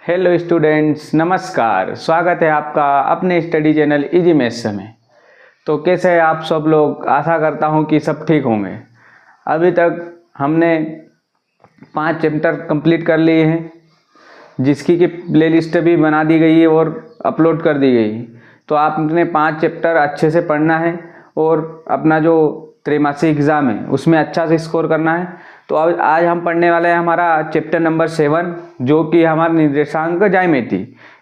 Hello students, नमस्कार। स्वागत है आपका अपने स्टडी चैनल इजी मैथ्स में। तो कैसे हैं आप सब लोग? आशा करता हूं कि सब ठीक होंगे। अभी तक हमने 5 चैप्टर कंप्लीट कर लिए हैं, जिसकी की प्लेलिस्ट भी बना दी गई है और अपलोड कर दी गई है। तो आपने 5 चैप्टर अच्छे से पढ़ना है और अपना जो त्रैमासिक एग्ज़ाम है उसमें अच्छा से स्कोर करना है। तो अब आज हम पढ़ने वाले हैं हमारा चैप्टर नंबर 7, जो कि हमारा निर्देशांक ज्यामिति,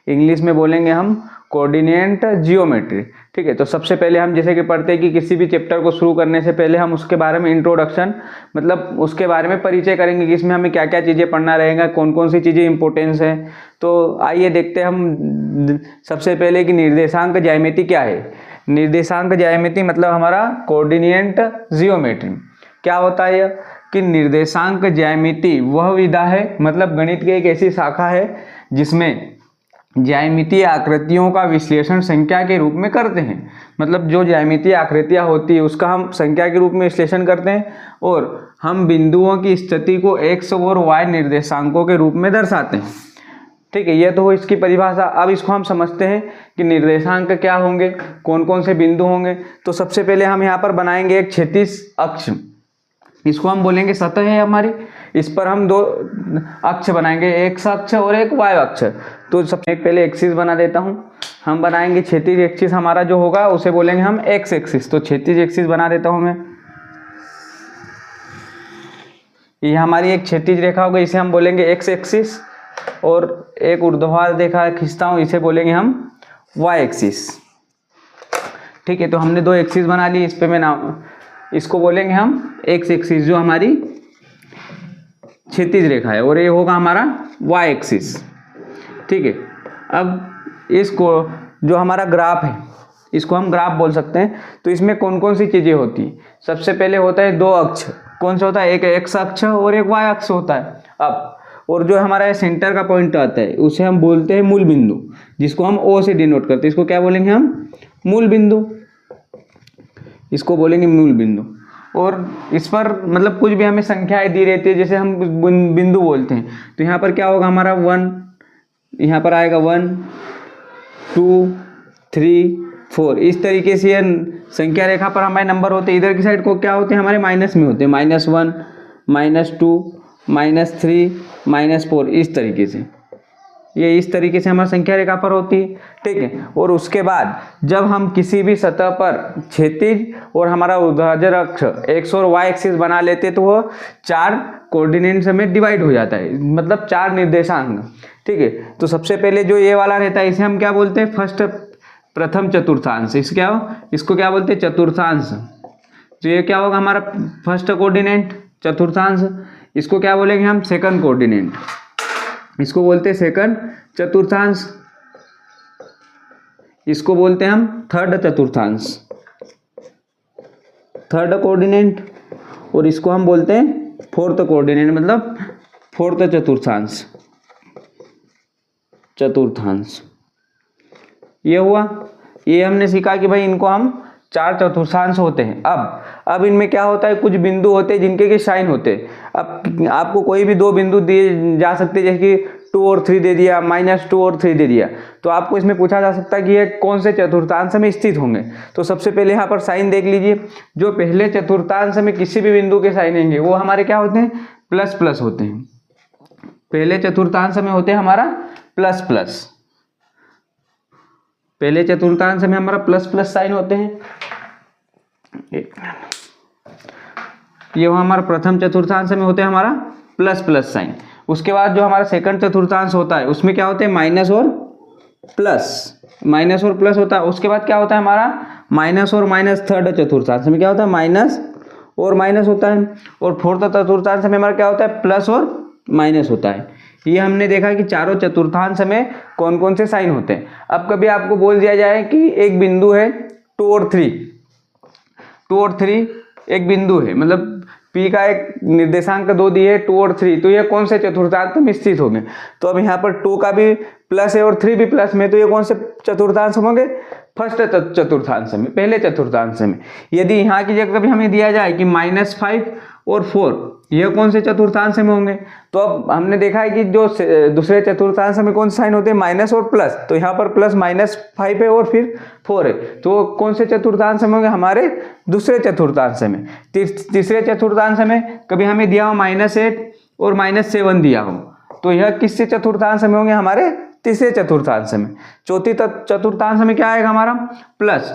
इंग्लिश में बोलेंगे हम कोऑर्डिनेट जियोमेट्री। ठीक है, तो सबसे पहले हम जैसे कि पढ़ते हैं कि किसी भी चैप्टर को शुरू करने से पहले हम उसके बारे में इंट्रोडक्शन, मतलब उसके बारे में परिचय करेंगे कि इसमें हमें क्या क्या चीज़ें पढ़ना रहेगा, कौन कौन सी चीज़ें इंपॉर्टेंस है। तो आइए देखते हैं हम सबसे पहले कि निर्देशांक ज्यामिति क्या है। निर्देशांक ज्यामिति मतलब हमारा कोऑर्डिनेट जियोमेट्री। क्या होता है यह कि निर्देशांक ज्यामिति वह विधा है, मतलब गणित की एक ऐसी शाखा है जिसमें ज्यामितीय आकृतियों का विश्लेषण संख्या के रूप में करते हैं। मतलब जो ज्यामितीय आकृतियां होती है उसका हम संख्या के रूप में विश्लेषण करते हैं और हम बिंदुओं की स्थिति को x और y निर्देशांकों के रूप में दर्शाते हैं। ठीक है, यह तो हो इसकी परिभाषा। अब इसको हम समझते हैं कि निर्देशांक क्या होंगे, कौन कौन से बिंदु होंगे। तो सबसे पहले हम यहाँ पर बनाएंगे एक क्षैतिज अक्ष, इसको हम बोलेंगे सतह है हमारी। इस पर हम 2 अक्ष बनाएंगे, एक अक्ष और एक वाय अक्ष। तो सबसे पहले एक्सिस बना देता हूँ। हम बनाएंगे क्षैतिज एक्सिस, हमारा जो होगा उसे बोलेंगे हम एक्स एक्सिस। तो क्षैतिज एक्सिस बना देता हूँ मैं। ये हमारी एक क्षैतिज रेखा होगी, इसे हम बोलेंगे एक्स एक्सिस। और एक ऊर्ध्वाधर रेखा खींचता हूँ, इसे बोलेंगे हम वाई एक्सिस। ठीक है, तो हमने 2 एक्सिस बना ली। इस पे मैं नाम इसको बोलेंगे हम एक्स एक्सिस, जो हमारी क्षैतिज रेखा है, और ये होगा हमारा वाई एक्सिस। ठीक है, अब इसको जो हमारा ग्राफ है इसको हम ग्राफ बोल सकते हैं। तो इसमें कौन कौन सी चीज़ें होती हैं? सबसे पहले होता है 2 अक्ष। कौन सा होता है? एक एक्स अक्ष और एक वाई अक्ष होता है। अब और जो हमारा सेंटर का पॉइंट आता है उसे हम बोलते हैं मूल बिंदु, जिसको हम ओ से डिनोट करते हैं। इसको क्या बोलेंगे हम? मूल बिंदु। इसको बोलेंगे मूल बिंदु। और इस पर मतलब कुछ भी हमें संख्याएं दी रहती है, जैसे हम बिंदु बोलते हैं। तो यहाँ पर क्या होगा हमारा 1, यहाँ पर आएगा 1 2 3 4। इस तरीके से संख्या रेखा पर हमारे नंबर होते हैं। इधर की साइड को क्या होते हैं? हमारे माइनस में होते हैं, -1 -2 -3 -4। इस तरीके से ये इस तरीके से हमारी संख्या रेखा पर होती है। ठीक है, और उसके बाद जब हम किसी भी सतह पर क्षैतिज और हमारा ऊर्ध्वाधर अक्ष एक्स और वाई एक्सिस बना लेते हैं तो वो 4 कोऑर्डिनेट्स में डिवाइड हो जाता है, मतलब 4 निर्देशांक। ठीक है, तो सबसे पहले जो ये वाला रहता है इसे हम क्या बोलते हैं? प्रथम चतुर्थांश। इसको क्या बोलते हैं? चतुर्थांश। तो ये क्या होगा हमारा फर्स्ट कोऑर्डिनेट, चतुर्थांश। इसको क्या बोलेंगे हम? Second coordinate. इसको बोलते हैं सेकंड चतुर्थांश। इसको बोलते हैं हम थर्ड चतुर्थांश, थर्ड कोऑर्डिनेट। और इसको हम बोलते हैं फोर्थ कोऑर्डिनेट, मतलब फोर्थ चतुर्थांश। ये हुआ। ये हमने सीखा कि भाई इनको हम 4 चतुर्थांश होते हैं। अब इनमें क्या होता है? कुछ बिंदु होते हैं जिनके के साइन होते हैं। अब आपको कोई भी 2 बिंदु दिए जा सकते हैं, जैसे कि 2 और 3 दे दिया, -2 और 3 दे दिया। तो आपको इसमें पूछा जा सकता है कि ये कौन से चतुर्थांश में स्थित होंगे। तो सबसे पहले यहाँ पर साइन देख लीजिए। जो पहले चतुर्थांश में किसी भी बिंदु के साइन होंगे वो हमारे क्या होते हैं? ++ होते हैं। पहले चतुर्थांश में होते हैं हमारा ++। पहले चतुर्थांश में हमारा ++ साइन होते हैं। ये हमारा प्रथम चतुर्थांश में होते हैं हमारा ++ साइन। उसके बाद जो हमारा सेकंड चतुर्थांश होता है उसमें क्या होते हैं? माइनस और प्लस होता है। उसके बाद क्या होता है हमारा? माइनस और माइनस। थर्ड चतुर्थांश में क्या होता है? माइनस और माइनस होता है। और फोर्थ चतुर्थांश में हमारा क्या होता है? प्लस और माइनस होता है। ये हमने देखा कि चारों चतुर्थांश में कौन कौन से साइन होते हैं। अब कभी आपको बोल दिया जाए कि एक बिंदु है 2 और 3 एक बिंदु है, मतलब P का एक निर्देशांक 2 दिए, 2 और 3, तो ये कौन से चतुर्थांश में स्थित होंगे? तो अब यहाँ पर 2 का भी प्लस है और 3 भी प्लस में, तो ये कौन से चतुर्थांश होंगे? फर्स्ट चतुर्थांश में, पहले चतुर्थांश में। यदि यहाँ की जगह कभी हमें दिया जाए कि -5 और 4, यह कौन से चतुर्थांश में होंगे? तो अब हमने देखा है कि जो दूसरे चतुर्थांश में कौन से साइन होते हैं? माइनस और प्लस। तो यहाँ पर प्लस -5 है और फिर 4 है, तो कौन से चतुर्थांश में होंगे? हमारे दूसरे चतुर्थांश में। तीसरे चतुर्थांश में कभी हमें दिया हो -8 और -7 दिया हो, तो यह किससे चतुर्थांश में होंगे? हमारे तीसरे चतुर्थांश में। चौथी चतुर्थांश में क्या आएगा हमारा? प्लस,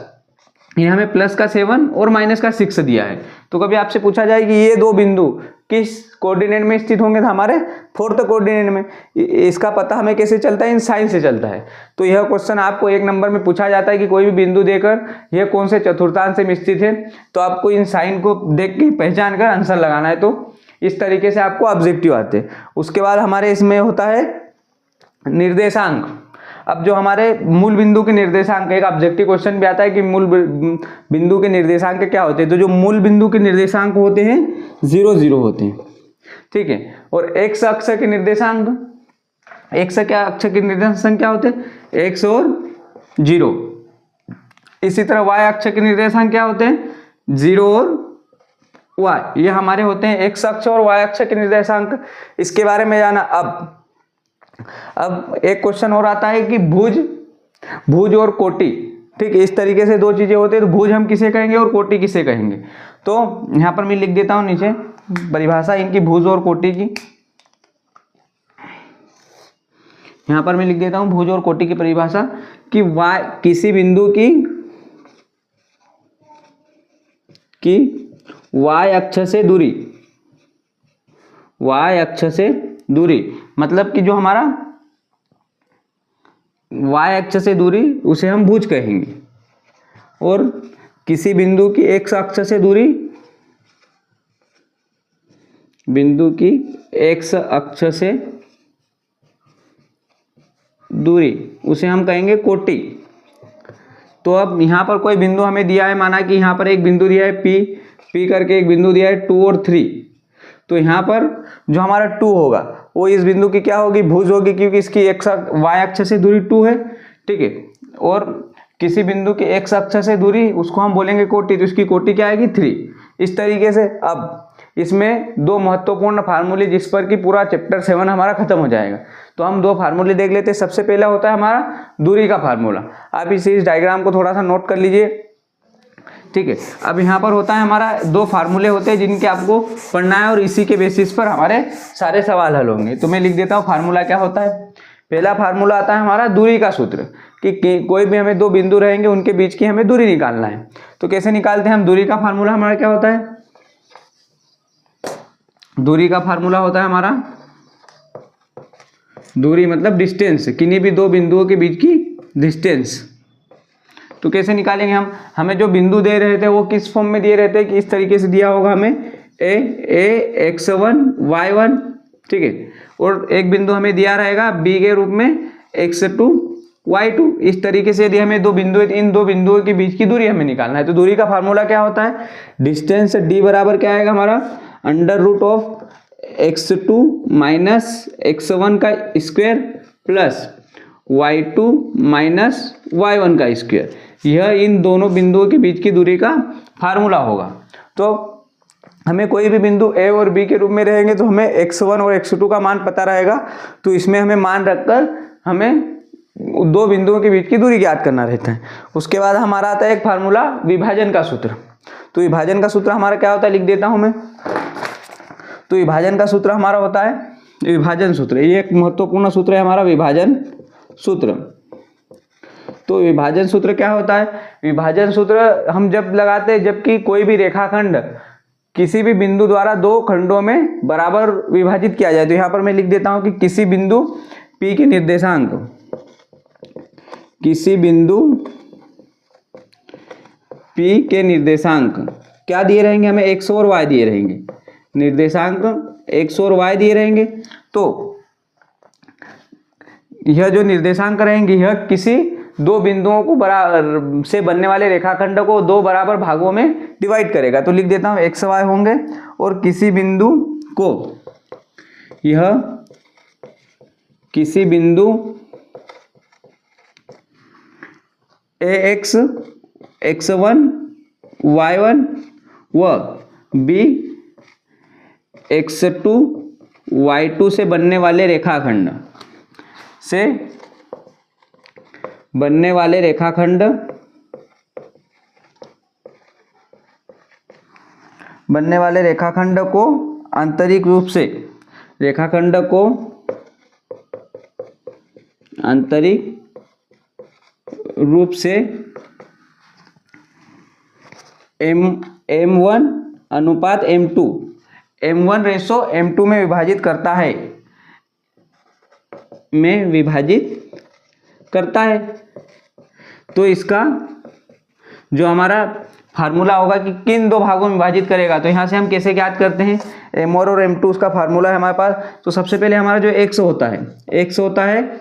ये हमें प्लस का 7 और माइनस का 6 दिया है। तो कभी आपसे पूछा जाए कि ये दो बिंदु किस कोऑर्डिनेट में स्थित होंगे? तो हमारे फोर्थ कोऑर्डिनेट में। इसका पता हमें कैसे चलता है? इन साइन से चलता है। तो यह क्वेश्चन आपको 1 नंबर में पूछा जाता है कि कोई भी बिंदु देकर यह कौन से चतुर्थांश में स्थित है, तो आपको इन साइन को देख के पहचान कर आंसर लगाना है। तो इस तरीके से आपको ऑब्जेक्टिव आते हैं। उसके बाद हमारे इसमें होता है निर्देशांक। अब जो हमारे मूल बिंदु के निर्देशांक, एक ऑब्जेक्टिव क्वेश्चन भी आता है कि मूल बिंदु के निर्देशांक क्या होते हैं? तो जो मूल बिंदु के निर्देशांक होते हैं 0 0 होते हैं, ठीक है। और x अक्ष के निर्देशांक, x अक्ष के निर्देशांक क्या होते हैं? x और 0। इसी तरह y अक्ष के निर्देशांक क्या होते हैं? 0 और y। ये हमारे होते हैं x अक्ष और y अक्ष के निर्देशांक। इसके बारे में जाना। अब एक क्वेश्चन और आता है कि भुज और कोटि, ठीक है। इस तरीके से दो चीजें होती है, तो भुज हम किसे कहेंगे और कोटि किसे कहेंगे? तो यहां पर मैं लिख देता हूं नीचे परिभाषा इनकी, भुज और कोटि की। यहां पर मैं लिख देता हूं भुज और कोटि की परिभाषा कि y किसी बिंदु की y अक्ष से दूरी, y अक्ष से दूरी मतलब कि जो हमारा y अक्ष से दूरी उसे हम भुज कहेंगे, और किसी बिंदु की x अक्ष से दूरी, बिंदु की x अक्ष से दूरी उसे हम कहेंगे कोटि। तो अब यहाँ पर कोई बिंदु हमें दिया है, माना कि यहाँ पर एक बिंदु दिया है P करके एक बिंदु दिया है 2 और 3। तो यहाँ पर जो हमारा 2 होगा वो इस बिंदु की क्या होगी? भुज होगी, क्योंकि इसकी y अक्ष से दूरी 2 है, ठीक है। और किसी बिंदु की x अक्ष से दूरी उसको हम बोलेंगे कोटि, तो इसकी कोटि क्या आएगी? 3। इस तरीके से अब इसमें दो महत्वपूर्ण फार्मूले जिस पर कि पूरा चैप्टर 7 हमारा खत्म हो जाएगा। तो हम दो फार्मूले देख लेते हैं। सबसे पहला होता है हमारा दूरी का फार्मूला। आप इस डायग्राम को थोड़ा सा नोट कर लीजिए, ठीक है। अब यहाँ पर होता है हमारा दो फार्मूले होते हैं जिनके आपको पढ़ना है, और इसी के बेसिस पर हमारे सारे सवाल हल होंगे। तो मैं लिख देता हूँ फार्मूला क्या होता है। पहला फार्मूला आता है हमारा दूरी का सूत्र, कि कोई भी हमें दो बिंदु रहेंगे उनके बीच की हमें दूरी निकालना है। तो कैसे निकालते हैं हम? दूरी का फार्मूला हमारा क्या होता है? दूरी का फार्मूला होता है हमारा, दूरी मतलब डिस्टेंस, किन्हीं भी दो बिंदुओं के बीच की डिस्टेंस। तो कैसे निकालेंगे हम? हमें जो बिंदु दे रहे थे वो किस फॉर्म में दिए रहते हैं कि इस तरीके से दिया होगा हमें a x1 y1, ठीक है। और एक बिंदु हमें दिया रहेगा b के रूप में x2 y2। इस तरीके से यदि हमें दो बिंदु, इन दो बिंदुओं के बीच की दूरी हमें निकालना है। तो दूरी का फार्मूला क्या होता है? डिस्टेंस d बराबर क्या आएगा हमारा? √ x2 माइनस x1 का square plus y2 minus y1 का स्क्वायर। यह इन दोनों बिंदुओं के बीच की दूरी का फार्मूला होगा। तो हमें कोई भी बिंदु a और b के रूप में रहेंगे तो हमें x1 और x2 का मान पता रहेगा। तो इसमें हमें मान रखकर हमें दो बिंदुओं के बीच की दूरी ज्ञात करना रहता है। उसके बाद हमारा आता है एक फार्मूला विभाजन का सूत्र। तो विभाजन का सूत्र हमारा क्या होता है? लिख देता हूं मैं। तो विभाजन का सूत्र हमारा होता है विभाजन सूत्र। ये एक महत्वपूर्ण सूत्र है हमारा, विभाजन सूत्र। तो विभाजन सूत्र क्या होता है? विभाजन सूत्र हम जब लगाते हैं जबकि कोई भी रेखाखंड किसी भी बिंदु द्वारा दो खंडों में बराबर विभाजित किया जाए। तो यहाँ पर मैं लिख देता हूं कि किसी बिंदु P के निर्देशांक, किसी बिंदु P के निर्देशांक क्या दिए रहेंगे? हमें x और y दिए रहेंगे, निर्देशांक x और y दिए रहेंगे। तो यह जो निर्देशांक रहेंगे यह किसी दो बिंदुओं को बराबर से बनने वाले रेखाखंड को दो बराबर भागों में डिवाइड करेगा। तो लिख देता हूं x y होंगे, और किसी बिंदु को, यह किसी बिंदु ax x1 y1 व b x2 y2 से बनने वाले रेखाखंड को आंतरिक रूप से m1 अनुपात m2 में विभाजित करता है। तो इसका जो हमारा फार्मूला होगा कि किन दो भागों में विभाजित करेगा, तो यहाँ से हम कैसे ज्ञात करते हैं, m1 और m2 उसका फार्मूला है हमारे पास। तो सबसे पहले हमारा जो x होता है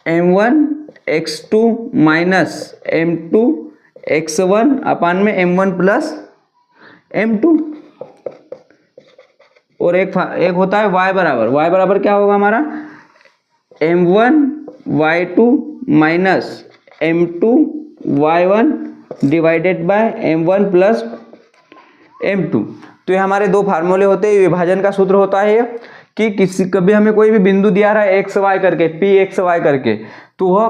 m1 x2 minus m2 x1 अपान में m1 प्लस m2, और एक होता है y बराबर क्या होगा हमारा m1 y2 minus m2 y1 divided by m1 plus m2। तो ये हमारे दो फार्मूले होते हैं। विभाजन का सूत्र होता है कि कभी हमें कोई भी बिंदु दिया रहा है x y करके, p x y करके, तो वह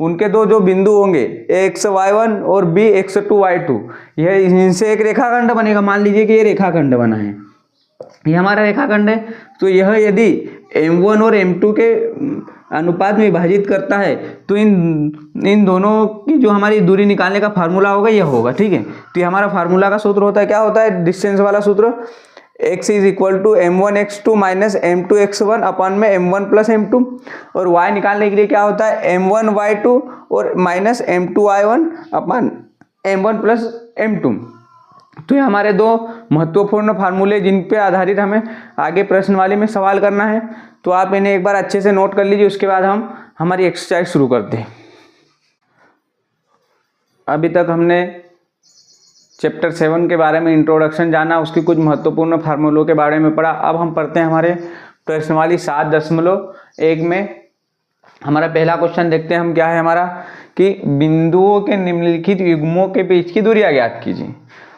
उनके जो बिंदु होंगे x y1 और b x2 y2, यह इनसे एक रेखाखंड बनेगा। मान लीजिए कि ये रेखाखंड बना है, ये हमारा रेखाखंड है। तो यह यदि m1 और m2 के अनुपात में विभाजित करता है तो इन दोनों की जो हमारी दूरी निकालने का फार्मूला होगा यह होगा, ठीक है। तो ये हमारा फार्मूला का सूत्र होता है, क्या होता है, डिस्टेंस वाला सूत्र, x is equal to m1 x2 minus m2 x1 अपान में m1 प्लस m2, और y निकालने के लिए क्या होता है m1 y2 और माइनस m2 y1 अपान m1 प्लस m2। तो ये हमारे दो महत्वपूर्ण फार्मूले जिन पे आधारित हमें आगे प्रश्नवाली में सवाल करना है। तो आप इन्हें एक बार अच्छे से नोट कर लीजिए, उसके बाद हम हमारी एक्सरसाइज शुरू करते हैं। अभी तक हमने चैप्टर 7 के बारे में इंट्रोडक्शन जाना, उसकी कुछ महत्वपूर्ण फार्मूलों के बारे में पढ़ा। अब हम पढ़ते हैं हमारे प्रश्नवाली 7.1 में। हमारा पहला क्वेश्चन देखते हैं हम, क्या है हमारा, कि बिंदुओं के निम्नलिखित युग्मों के बीच की दूरियां ज्ञात कीजिए।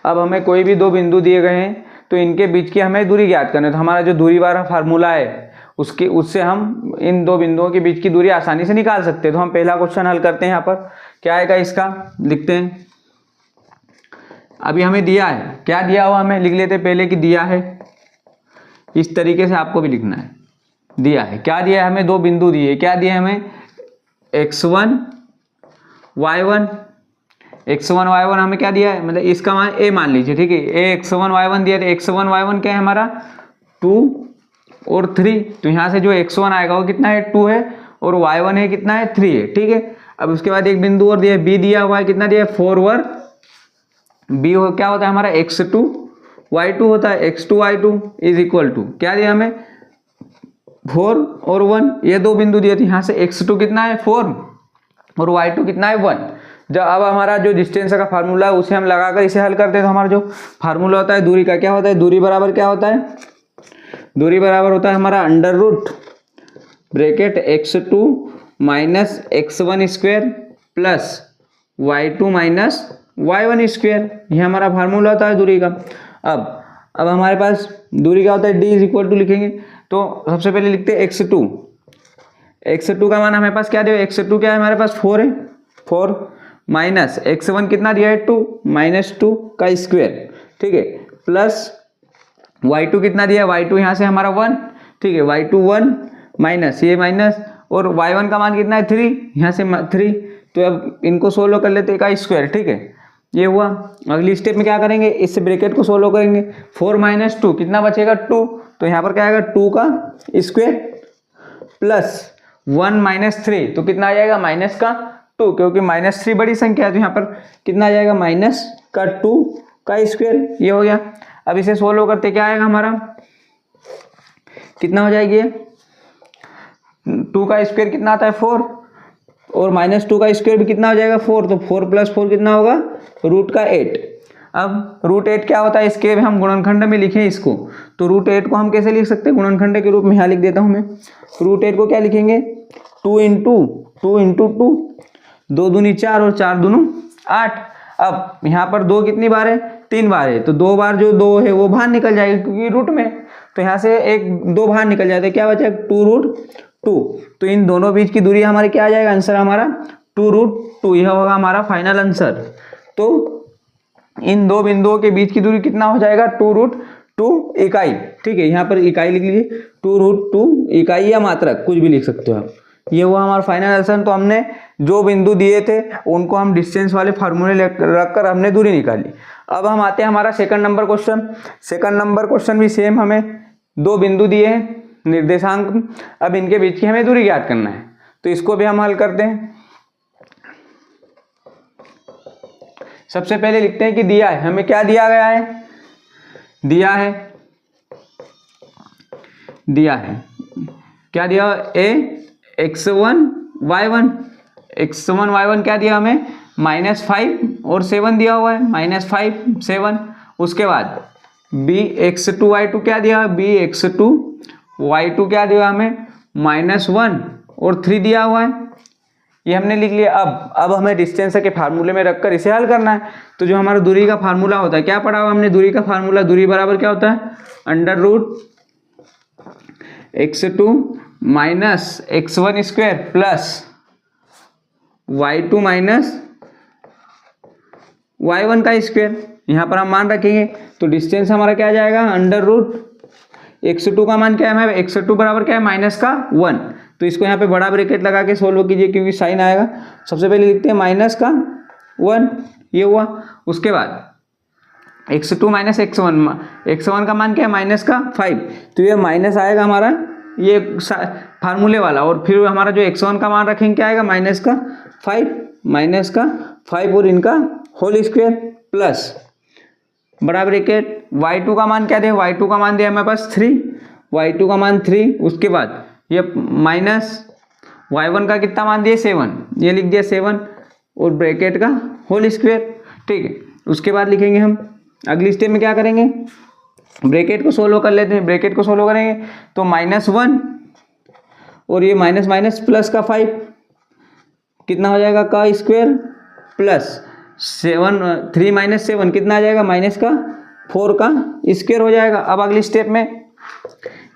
अब हमें कोई भी दो बिंदु दिए गए हैं तो इनके बीच की हमें दूरी ज्ञात करनी है। तो हमारा जो दूरी वाला फार्मूला है उससे हम इन दो बिंदुओं के बीच की दूरी आसानी से निकाल सकते हैं। तो हम पहला क्वेश्चन हल करते हैं। यहाँ पर क्या आएगा, इसका लिखते हैं। अभी हमें दिया है, क्या दिया हुआ हमें लिख लेते पहले कि दिया है, इस तरीके से आपको भी लिखना है। दिया है, क्या दिया है हमें, दो बिंदु दिए, क्या दिए हमें x1 y1 हमें क्या दिया है, मतलब इसका मान a मान लीजिए, ठीक है। a x1 y1 दिया, तो x1 y1 क्या है हमारा 2 और 3। तो यहाँ से जो x1 आएगा वो कितना है 2 है, और y1 है कितना है 3 है, ठीक है। अब उसके बाद एक बिंदु और दिया है, b दिया हुआ है, कितना दिया है 4 और b हो क्या होता है हमारा x2 y2 होता है। x2 y2 is equal to क्या दिया हमें 4 और 1, ये दो बिंदु दिए थे। यहाँ से x2 कितना है 4 और y2 कितना है 1। जब अब हमारा जो डिस्टेंस का फार्मूला है उसे हम लगाकर इसे हल करते हैं, तो हमारा जो फार्मूला होता है दूरी का, क्या होता है, दूरी बराबर क्या होता है, दूरी बराबर होता है हमारा under root bracket x2 minus x1 square plus y2 minus y1 square, ये हमारा फार्मूला होता है दूरी का। अब हमारे पास दूरी क्या होता है, d इज इक्वल टू लिखेंगे। तो सबसे पहले लिखते हैं x2 का मान हमारे पास क्या दिया, x2 क्या है हमारे पास 4 है, 4 माइनस x1 कितना दिया है 2 माइनस 2 का स्क्वायर, ठीक है, प्लस y2 कितना दिया है, y2 यहाँ से हमारा 1, ठीक है, y2 1 माइनस ये माइनस, और y1 का मान कितना है 3, यहाँ से 3। तो अब इनको सोल्व कर लेते हैं का स्क्वायर, ठीक है, ये हुआ। अगली स्टेप में क्या करेंगे, इस ब्रैकेट को सोल्व करेंगे। 4 माइनस 2 कितना बचेगा 2, तो यहाँ पर क्या आएगा 2 का स्क्वायर प्लस 1 माइनस 3, तो कितना आ जाएगा माइनस का 2, क्योंकि माइनस 3 बड़ी संख्या है, तो यहाँ पर कितना आ जाएगा माइनस का 2 का स्क्वायर, ये हो गया। अब इसे सोल्व करते क्या आएगा हमारा, कितना हो जाएगी 2 का स्क्वायर कितना आता है 4, और माइनस 2 का स्क्वायर भी कितना हो जाएगा 4, तो 4 प्लस 4 कितना होगा रूट का 8। अब रूट 8 क्या होता है, इसके हम गुणनखंड में लिखें इसको, तो रूट 8 को हम कैसे लिख सकते हैं, गुणनखंड के रूप में यहाँ लिख देता हूँ मैं। रूट 8 को क्या लिखेंगे 2 इंटू 2, 2 दूनी 4 और 4 दूनी 8। अब यहाँ पर 2 कितनी बार है, 3 बार है, तो 2 बार जो 2 है वो बाहर निकल जाएगा क्योंकि रूट में, तो यहाँ से 2 बाहर निकल जाते हैं, क्या बचा 2√2। तो इन दोनों बीच की दूरी हमारी क्या आ जाएगा, आंसर हमारा 2√2, यह होगा हमारा फाइनल आंसर। तो इन दो बिंदुओं के बीच की दूरी कितना हो जाएगा, 2√2 इकाई। ठीक है, यहाँ पर इकाई लिख लीजिए, 2√2 इकाई या मात्रक कुछ भी लिख सकते हो आप। ये हुआ हमारा फाइनल आंसर। तो हमने जो बिंदु दिए थे उनको हम डिस्टेंस वाले फार्मूले रखकर हमने दूरी निकाली। अब हम आते हैं हमारा second number question. Second number question भी सेम, हमें 2 बिंदु दिए हैं निर्देशांक, अब इनके बीच की हमें दूरी ज्ञात करना है। तो इसको भी हम हल करते हैं। सबसे पहले लिखते हैं कि दिया है, हमें क्या दिया गया है, दिया है क्या दिया, x1 y1 क्या दिया हमें, -5 और 7 दिया हुआ है, -5 7। उसके बाद bx2 y2 क्या दिया, bx2 y2 क्या दिया हमें, -1 और 3 दिया हुआ है, ये हमने लिख लिया। अब हमें डिस्टेंस के फार्मूले में रखकर इसे हल करना है। तो जो हमारा दूरी का फार्मूला होता है, क्या पढ़ा हुआ हमने दूरी का फार्मूला, दूरी बराबर क्या होता है, √x2 - x1 square plus y2 - y1 का स्क्वायर। यहाँ पर हम मान रखेंगे, तो डिस्टेंस हमारा क्या आ जाएगा, √x2 का मान क्या है, x2 बराबर क्या है, -1। तो इसको यहाँ पे बड़ा ब्रैकेट लगा के सोल्व कीजिए क्योंकि साइन आएगा। सबसे पहले लिखते हैं -1, ये हुआ। उसके बाद x2 - x1 का मान क्या है, -5, तो ये माइनस आएगा हमारा ये फार्मूले वाला, और फिर हमारा जो x1 का मान रखेंगे क्या आएगा, -5 और इनका होल स्क्वायर प्लस बड़ा ब्रैकेट y2 का मान क्या दे, y2 का मान दिया हमारे पास 3, y2 का मान 3। उसके बाद ये माइनस y1 का कितना मान दिया 7, ये लिख दिया 7 और ब्रैकेट का होल स्क्वायर। ठीक है, उसके बाद लिखेंगे हम अगली स्टेप में क्या करेंगे, ब्रैकेट को सोल्व कर लेते हैं। ब्रैकेट को सोल्व करेंगे तो -1 और ये माइनस प्लस का 5 कितना हो जाएगा, का स्क्वायर प्लस 3 - 7 कितना आ जाएगा, -4 का स्क्वायर हो जाएगा। अब अगली स्टेप में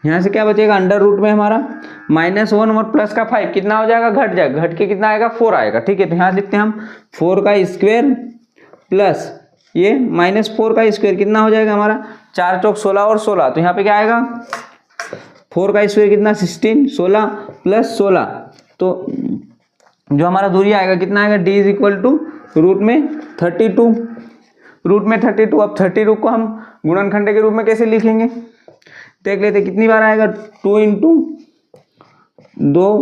यहाँ से क्या बचेगा, अंडर रूट में हमारा -1 और प्लस का 5 कितना हो जाएगा, घट जाएगा, घट के कितना आएगा, 4 आएगा। ठीक है, तो यहाँ लिखते हैं हम 4 का स्क्वायर प्लस ये -4 का स्क्वायर कितना हो जाएगा हमारा, 4 चौक 16 और 16, तो यहाँ पे क्या आएगा, 4 का स्क्वायर कितना 16, 16 प्लस 16, तो जो हमारा दूरी आएगा कितना आएगा, d = रूट में 32, रूट में 32। अब 32 को हम गुणनखंड के रूप में कैसे लिखेंगे देख लेते, कितनी बार आएगा, 2 × 2,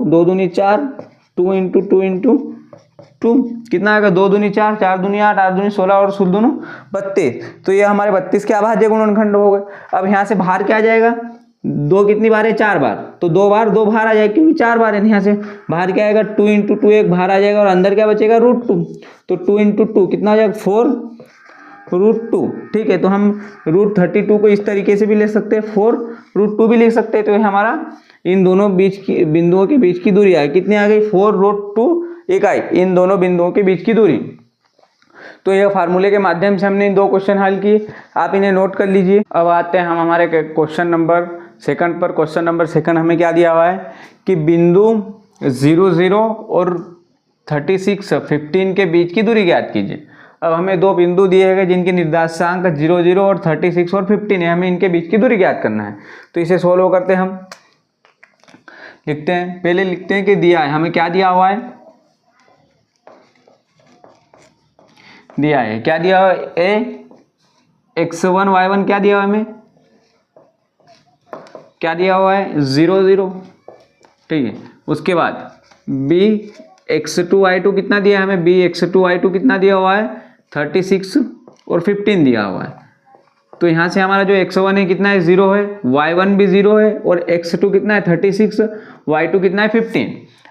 2 दूनी 4, 2 × 2 × 2 कितना आएगा, 2 दूनी 4, 4 दूनी 8, 8 दूनी 16 और 16 दूनी 32। तो ये हमारे 32 के अभाज्य गुणनखंड हो गए। अब यहाँ से बाहर क्या आ जाएगा, 2 कितनी बार है, 4 बार, तो 2 बार 2 बाहर आ जाएगा क्योंकि 4 बार है। यहाँ से बाहर क्या आएगा, 2 × 2 एक बाहर आ जाएगा और अंदर क्या बचेगा, √2, तो 2 × 2 कितना हो जाएगा, 4√2। ठीक है, तो हम √32 को इस तरीके से भी ले सकते हैं, 4√2 भी लिख सकते हैं। तो ये हमारा इन दोनों बीच की बिंदुओं के बीच की दूरी आ गई, कितनी आ गई, 4√2 इकाई, इन दोनों बिंदुओं के बीच की दूरी। तो यह फार्मूले के माध्यम से हमने इन 2 क्वेश्चन हल किए, आप इन्हें नोट कर लीजिए। अब आते हैं हम हमारे क्वेश्चन नंबर सेकंड पर। क्वेश्चन नंबर सेकंड हमें क्या दिया हुआ है कि बिंदु 0 0 और 36 15 के बीच की दूरी ज्ञात कीजिए। अब हमें 2 बिंदु दिए गए जिनके निर्देशांक 0 0 और 36 और 15 है, हमें इनके बीच की दूरी ज्ञात करना है। तो इसे सोल्व करते हैं हम, लिखते हैं, पहले लिखते हैं कि दिया है, हमें क्या दिया हुआ है, दिया है, क्या दिया हुआ है, x1 y1 क्या दिया हुआ है हमें, क्या दिया हुआ है, 0 0। ठीक है, उसके बाद bx2 y2 कितना दिया है हमें, bx2 y2 कितना दिया हुआ है, 36 और 15 दिया हुआ है। तो यहाँ से हमारा जो x1 है कितना है, 0 है, y1 भी 0 है और x2 कितना है, 36, y2 कितना है, 15।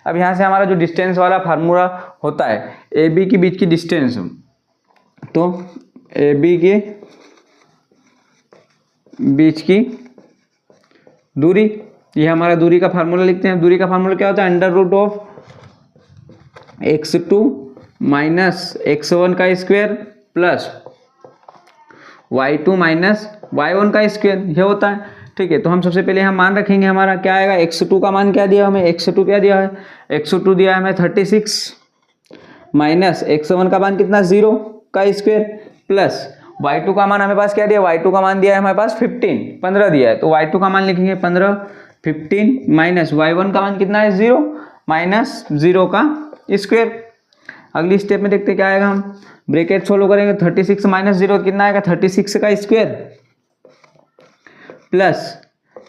अब यहाँ से हमारा जो डिस्टेंस वाला फार्मूला होता है, ए बी के बीच की डिस्टेंस, तो ए बी के बीच की दूरी, ये हमारा दूरी का फार्मूला लिखते हैं। दूरी का फार्मूला क्या होता है, √of x2 - x1 का square plus y2 minus y1 का स्क्वायर, ये होता है। ठीक है, तो हम सबसे पहले यहाँ मान रखेंगे, हमारा क्या आएगा, x2 का मान क्या दिया हमें, x2 क्या दिया है, x2 दिया है हमें 36 माइनस x1 का मान कितना 0 का स्क्वायर प्लस y2 का मान हमें पास क्या दिया, y2 का मान दिया है हमारे पास 15 दिया है, तो y2 का मान लिखेंगे 15 माइनस y1 का मान कितना है 0 माइनस 0 का स्क्वायर। अगली स्टेप में देखते क्या आएगा, हम ब्रैकेट सोल्व करेंगे, 36 माइनस 0 कितना आएगा, 36 का स्क्वायर प्लस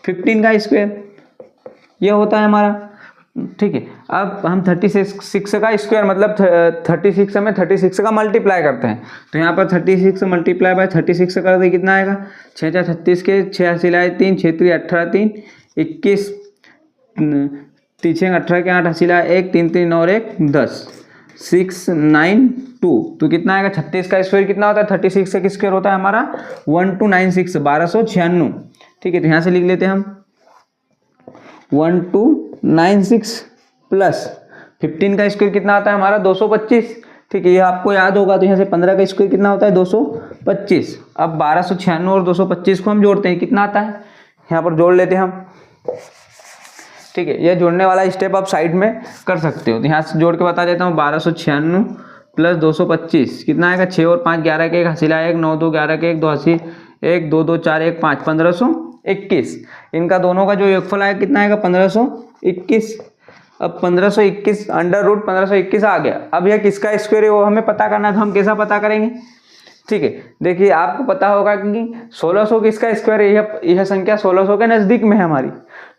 15 का स्क्वायर, ये होता है हमारा। ठीक है, अब हम 36 का स्क्वायर मतलब 36 में 36 का मल्टीप्लाई करते हैं, तो यहाँ पर 36 मल्टीप्लाई बाय 36 कर दे कितना आएगा, 6 4 36 के 6 सिलाए 3 6 3 18 3 21 6 18 के 8 सिलाए 1 3 3 और 1 10 6 9 2, तो कितना आएगा, 36 का स्क्वायर कितना होता है, 36 का स्क्वायर होता है हमारा 1296 1296। ठीक है, तो यहाँ से लिख लेते हैं हम 1296 प्लस 15 का स्क्वायर कितना आता है हमारा 225। ठीक है, ये आपको याद होगा, तो यहाँ से 15 का स्क्वायर कितना होता है 225। अब 1296 और 225 को हम जोड़ते हैं, कितना आता है, यहाँ पर जोड़ लेते हैं हम। ठीक है, ये जोड़ने वाला स्टेप आप साइड में कर सकते हो, तो यहाँ से जोड़ के बता देता हूँ, 1296 प्लस 225 कितना आएगा, 6 और 5 11 के 1 हसीला 1 9 2 11 के 1 2 हसी 1 2 2 4 1 5 1521। इनका दोनों का जो योगफल आएगा कितना आएगा 1521। अब 1521 अंडर रूट 1521 आ गया। अब यह किसका स्क्वायर है वो हमें पता करना है, तो हम कैसा पता करेंगे। ठीक है, देखिए आपको पता होगा कि 1600 किसका स्क्वायर है, यह संख्या 1600 के नज़दीक में है हमारी,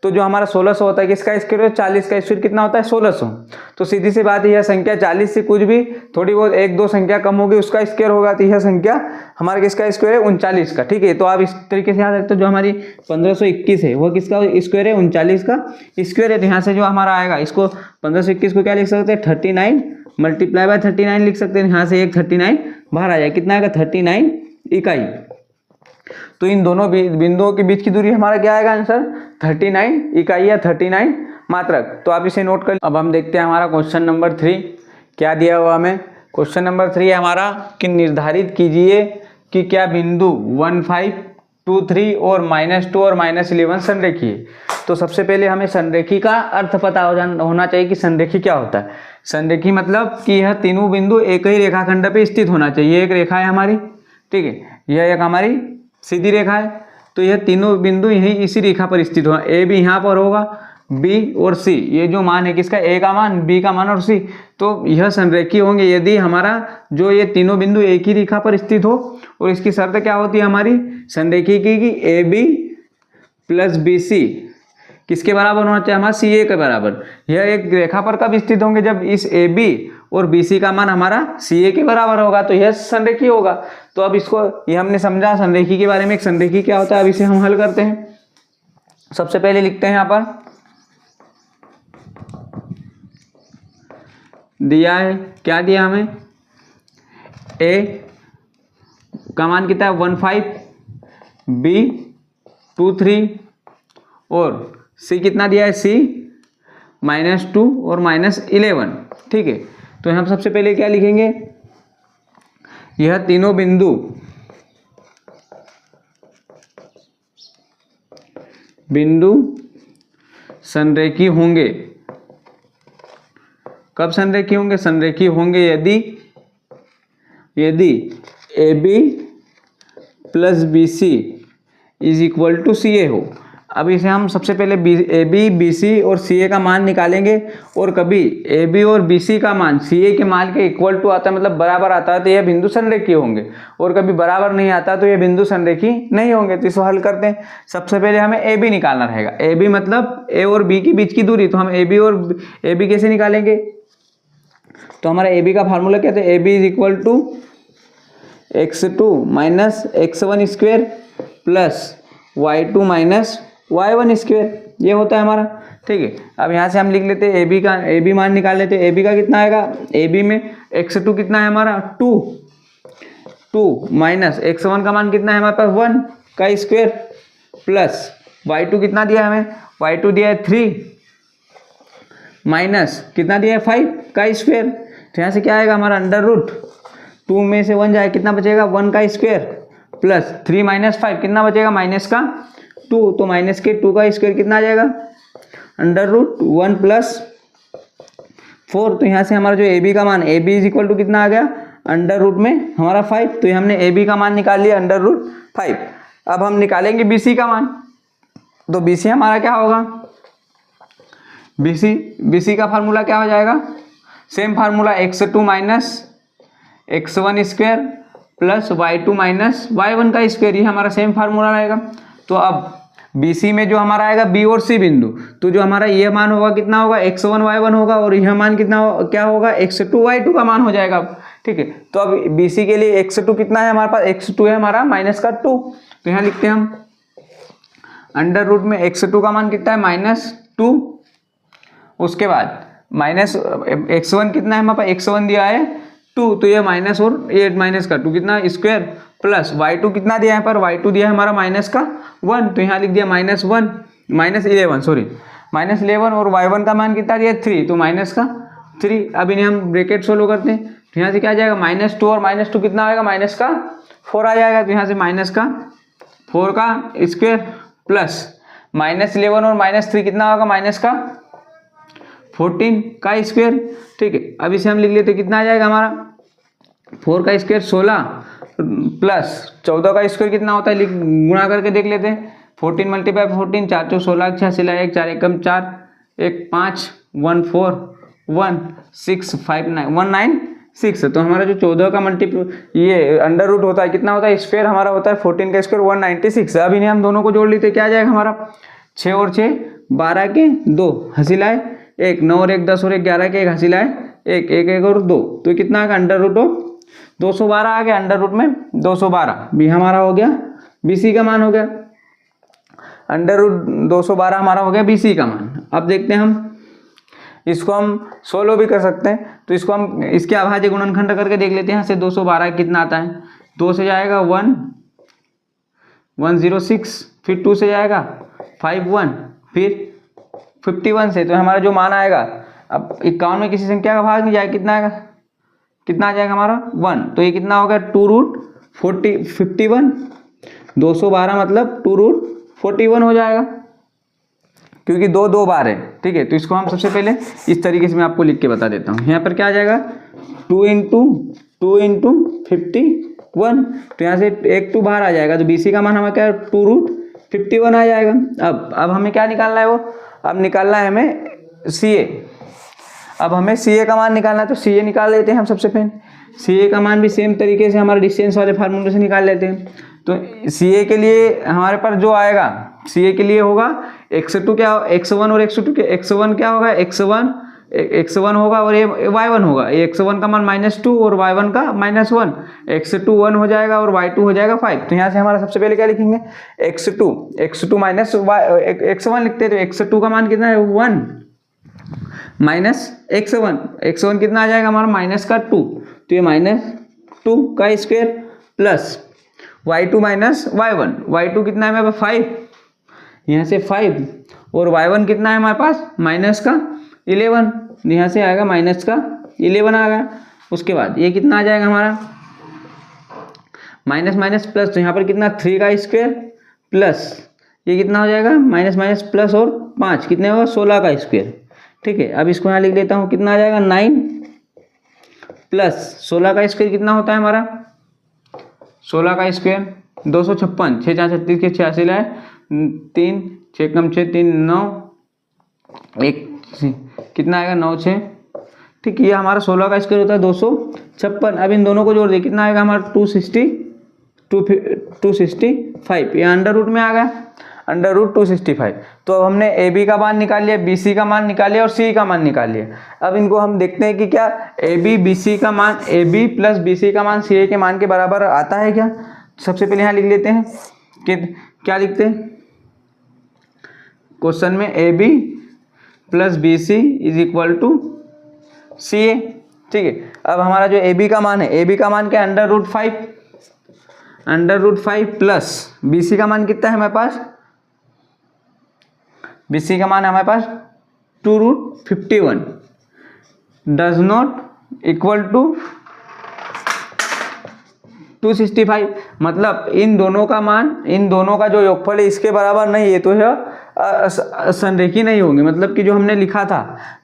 तो जो हमारा 1600 होता है किसका स्क्वायर है, 40 का स्क्वायर कितना होता है 1600। तो सीधी सी बात है, यह संख्या 40 से कुछ भी थोड़ी बहुत 1-2 संख्या कम होगी उसका स्क्वायर होगा, तो यह संख्या हमारा किसका स्क्वायर है 39 का। ठीक है, तो आप इस तरीके से याद रखते हो, जो हमारी 1521 है वो किसका स्क्वायर है 39 का स्क्वायर है। तो यहाँ से जो हमारा आएगा, इसको 1521 को क्या लिख सकते हैं 39 मल्टीप्लाई बाय 39 लिख सकते हैं, यहाँ से एक 39 बाहर आ जाए, कितना आएगा 39 इकाई। तो इन दोनों बिंदुओं के बीच की दूरी हमारा क्या आएगा आंसर 39 इकाई या 39 मात्रक। तो आप इसे नोट कर। अब हम देखते हैं हमारा क्वेश्चन नंबर 3 क्या दिया हुआ हमें। क्वेश्चन नंबर 3 है हमारा कि निर्धारित कीजिए कि क्या बिंदु 1 5 2 3 और -2 और -11 संरेखीय। तो सबसे पहले हमें संरेखी का अर्थ पता होना चाहिए कि संरेखी क्या होता है। संरेखी मतलब कि यह तीनों बिंदु एक ही रेखाखंड पे स्थित होना चाहिए। एक रेखा है हमारी, ठीक है, यह एक हमारी सीधी रेखा है, तो यह तीनों बिंदु यही इसी रेखा पर स्थित होगा। ए भी यहाँ पर होगा, बी और सी, ये जो मान है किसका, ए का मान, बी का मान और सी, तो यह संरेखी होंगे यदि हमारा जो ये तीनों बिंदु एक ही रेखा पर स्थित हो। और इसकी शर्त क्या होती है हमारी संरेखी की कि A B plus B C किसके बराबर होना चाहिए, हमारा सी ए के बराबर। यह एक रेखा पर कब स्थित होंगे, जब इस ए बी और बी सी का मान हमारा सी ए के बराबर होगा, तो यह संरेखी होगा। तो अब इसको ये हमने समझा संरेखी के बारे में, एक संरेखी क्या होता है। अब इसे हम हल करते हैं। सबसे पहले लिखते हैं यहाँ पर दिया है, क्या दिया हमें, ए का मान कितना है 1 5, बी 2 3 और सी कितना दिया है, सी -2 और -11। ठीक है, तो हम सबसे पहले क्या लिखेंगे, यह तीनों बिंदु संरेखी होंगे। कब संरेखी होंगे, संरेखी होंगे यदि A B plus B C is equal to C A हो। अब इसे हम सबसे पहले ए बी बी सी और सी ए का मान निकालेंगे, और कभी ए बी और बी सी का मान सी ए के मान के इक्वल टू आता है, मतलब बराबर आता है, तो यह बिंदु संरेखी होंगे। और कभी बराबर नहीं आता तो यह बिंदु संरेखी नहीं होंगे। तो इसको हल करते हैं। सबसे पहले हमें ए बी निकालना रहेगा। ए बी मतलब ए और बी के बीच की दूरी, तो हम ए बी और ए बी कैसे निकालेंगे, तो हमारा ए बी का फार्मूला क्या था, A B is equal to x2 minus x1 square plus y2 minus y1 square, ये होता है हमारा। ठीक है, अब यहाँ से हम लिख लेते हैं ए बी मान निकाल लेते हैं। ए बी का कितना आएगा, ए बी में x2 कितना है हमारा 2 माइनस x1 का मान कितना है हमारे पास 1 का स्क्वायर प्लस y2 कितना दिया है हमें, y2 दिया है 3 माइनस कितना दिया है 5 का स्क्वायर। तो यहाँ से क्या आएगा हमारा अंडर रूट 2 में से 1 जाए, कितना बचेगा 1 का स्क्वायर प्लस 3 माइनस 5 कितना बचेगा माइनस का 2, तो माइनस के 2 का स्क्वायर कितना आ जाएगा अंडर रूट 1 प्लस 4। तो यहाँ से हमारा जो ए बी का मान A B is equal to कितना आ गया अंडर रूट में हमारा 5। तो ये हमने ए बी का मान निकाल लिया अंडर रूट 5। अब हम निकालेंगे बी सी का मान। तो बी सी हमारा क्या होगा बी सी का फार्मूला क्या हो जाएगा same formula x2 minus x1 square plus y2 minus y1 का स्क्वायर, ये हमारा सेम फार्मूला रहेगा। तो अब BC में जो हमारा आएगा B और C बिंदु, तो जो हमारा ये मान होगा कितना होगा x1 y1 होगा और यह मान कितना क्या होगा x2 y2 का मान हो जाएगा। ठीक है, तो अब BC के लिए x2 कितना है हमारे पास x2 है हमारा माइनस का 2। तो यहाँ लिखते हैं हम अंडर रूट में x2 का मान कितना है -2। उसके बाद माइनस x1 कितना है हमारे पास x1 दिया है 2, तो ये माइनस और ये माइनस का 2 कितना स्क्वायर प्लस y2 कितना दिया है पर y2 दिया है हमारा माइनस का 1, तो यहाँ लिख दिया -11 और y1 का मान कितना दिया 3, तो माइनस का 3। अब इन्हें हम ब्रैकेट सोल्व करते हैं तो यहाँ से क्या आ जाएगा -2 और -2 कितना आएगा माइनस का 4 आ जाएगा। तो यहाँ से माइनस का 4 का स्क्वायर प्लस -11 और -3 कितना होगा माइनस का 14 का स्क्वायर। ठीक है, अब इसे हम लिख लेते कितना आ जाएगा हमारा 4 का स्क्वायर 16 प्लस 14 का स्क्वायर कितना होता है गुणा करके देख लेते हैं। 14 मल्टीप्लाई 14 4 चौ 16 6 सिला 1 4 एकम 4 1 5 1 4 1 6 5 9 196। तो हमारा जो 14 का मल्टीप्लाई ये अंडर रूट होता है कितना होता है स्क्वायर हमारा होता है 14 का स्क्वायर 196। अब इन्हें हम दोनों को जोड़ लेते क्या आ जाएगा हमारा 6 और 6 12 के 2 हसीलाए 1 9 और 1 10 और 1 11 के 1 हसीलाए 1 1 1 और 2, तो कितना आ गया अंडर रूट 212 आ गया। अंडर रूट में 212 भी हमारा हो गया BC का मान हो गया। अंडर रूट 212 हमारा हो गया BC का मान। अब देखते हैं हम इसको हम सोल्व भी कर सकते हैं, तो इसको हम इसके अभाज्य गुणनखंड करके देख लेते हैं। यहाँ से 212 कितना आता है 2 से जाएगा 106 फिर 2 से जाएगा 51 फिर 51 से, तो हमारा जो मान आएगा अब 51 में किसी संख्या का भाग नहीं जाएगा कितना आ जाएगा हमारा 1, तो ये कितना होगा 2 रूट 51 212 मतलब 2 रूट 41 हो जाएगा क्योंकि 2 बार है। ठीक है, तो इसको हम सबसे पहले इस तरीके से मैं आपको लिख के बता देता हूँ। यहाँ पर क्या आ जाएगा 2 इंटू 51, तो यहाँ से 1 2 बाहर आ जाएगा, तो BC का मान हमारा क्या है 2 रूट 51 आ जाएगा। अब हमें क्या निकालना है अब निकालना है हमें CA। अब हमें CA का मान निकालना है, तो CA निकाल लेते हैं हम सबसे पहले। CA का मान भी सेम तरीके से हमारे डिस्टेंस वाले फार्मूले से निकाल लेते हैं। तो CA के लिए हमारे पास जो आएगा CA के लिए होगा x2 क्या x1 और x2 के x1 क्या होगा x1 होगा और ये y1 होगा। ये x1 का मान -2 और y1 का -1, x2 1 हो जाएगा और y2 हो जाएगा 5। तो यहाँ से हमारा सबसे पहले क्या लिखेंगे x2 माइनस x1 लिखते हैं, तो x2 का मान कितना है 1 माइनस x1 कितना आ जाएगा हमारा माइनस का 2, तो ये -2 का square plus y2 minus y1 कितना है मेरे पास 5, यहाँ से 5 और y1 कितना है हमारे पास माइनस का 11, यहाँ से आएगा माइनस का 11 आ गया। उसके बाद ये कितना आ जाएगा हमारा माइनस प्लस, तो यहाँ पर कितना 3 का स्क्वायर प्लस ये कितना हो जाएगा माइनस प्लस और 5 कितने होगा 16 का स्क्वायर। ठीक है, अब इसको यहाँ लिख लेता हूँ कितना आ जाएगा 9 प्लस 16 का स्क्वायर कितना होता है हमारा 16 का स्क्वायर 256 6 4 36 के 86 लाए 3 6 कम 6 3 9 1 कितना आएगा 9 6। ठीक, ये हमारा 16 का स्क्वायर होता है 256। अब इन दोनों को जोड़ दे कितना आएगा हमारा 265, ये अंडर रूट में आ गया अंडर रूट 265। तो अब हमने AB का मान निकाल लिया, BC का मान निकाल लिया और C का मान निकाल लिया। अब इनको हम देखते हैं कि क्या AB प्लस BC का मान CA के मान के बराबर आता है क्या। सबसे पहले यहाँ लिख लेते हैं कि क्या लिखते हैं क्वेश्चन में AB plus BC is equal to CA। ठीक है, अब हमारा जो AB का मान है AB का मान क्या अंडर रूट 5 प्लस BC का मान कितना है हमारे पास BC का मान हमारे पास 2 root 51 does not equal to 265, मतलब इन दोनों का मान, इन दोनों का जो योगफल है इसके बराबर नहीं है, तो यह संरेखी नहीं होंगे। मतलब कि जो हमने लिखा था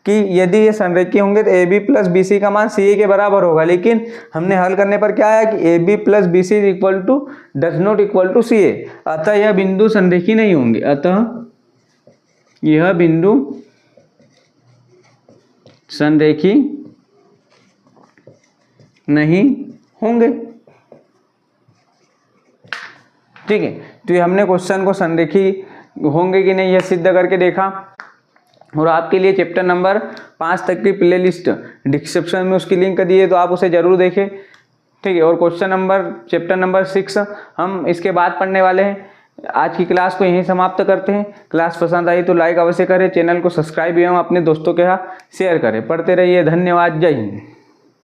कि यदि ये संरेखी होंगे तो AB प्लस BC का मान CA के बराबर होगा, लेकिन हमने हल करने पर क्या आया कि AB plus BC is equal to does not equal to CA, अतः यह बिंदु संरेखी नहीं होंगे, अतः यह बिंदु संरेखी नहीं होंगे। ठीक है, तो ये हमने क्वेश्चन को संरेखी होंगे कि नहीं यह सिद्ध करके देखा। और आपके लिए चैप्टर नंबर 5 तक की प्ले लिस्ट डिस्क्रिप्शन में उसकी लिंक दी है, तो आप उसे जरूर देखें। ठीक है, और चैप्टर नंबर 6 हम इसके बाद पढ़ने वाले हैं। आज की क्लास को यहीं समाप्त करते हैं। क्लास पसंद आई तो लाइक अवश्य करें, चैनल को सब्सक्राइब एवं अपने दोस्तों के साथ शेयर करें। पढ़ते रहिए, धन्यवाद, जय हिंद।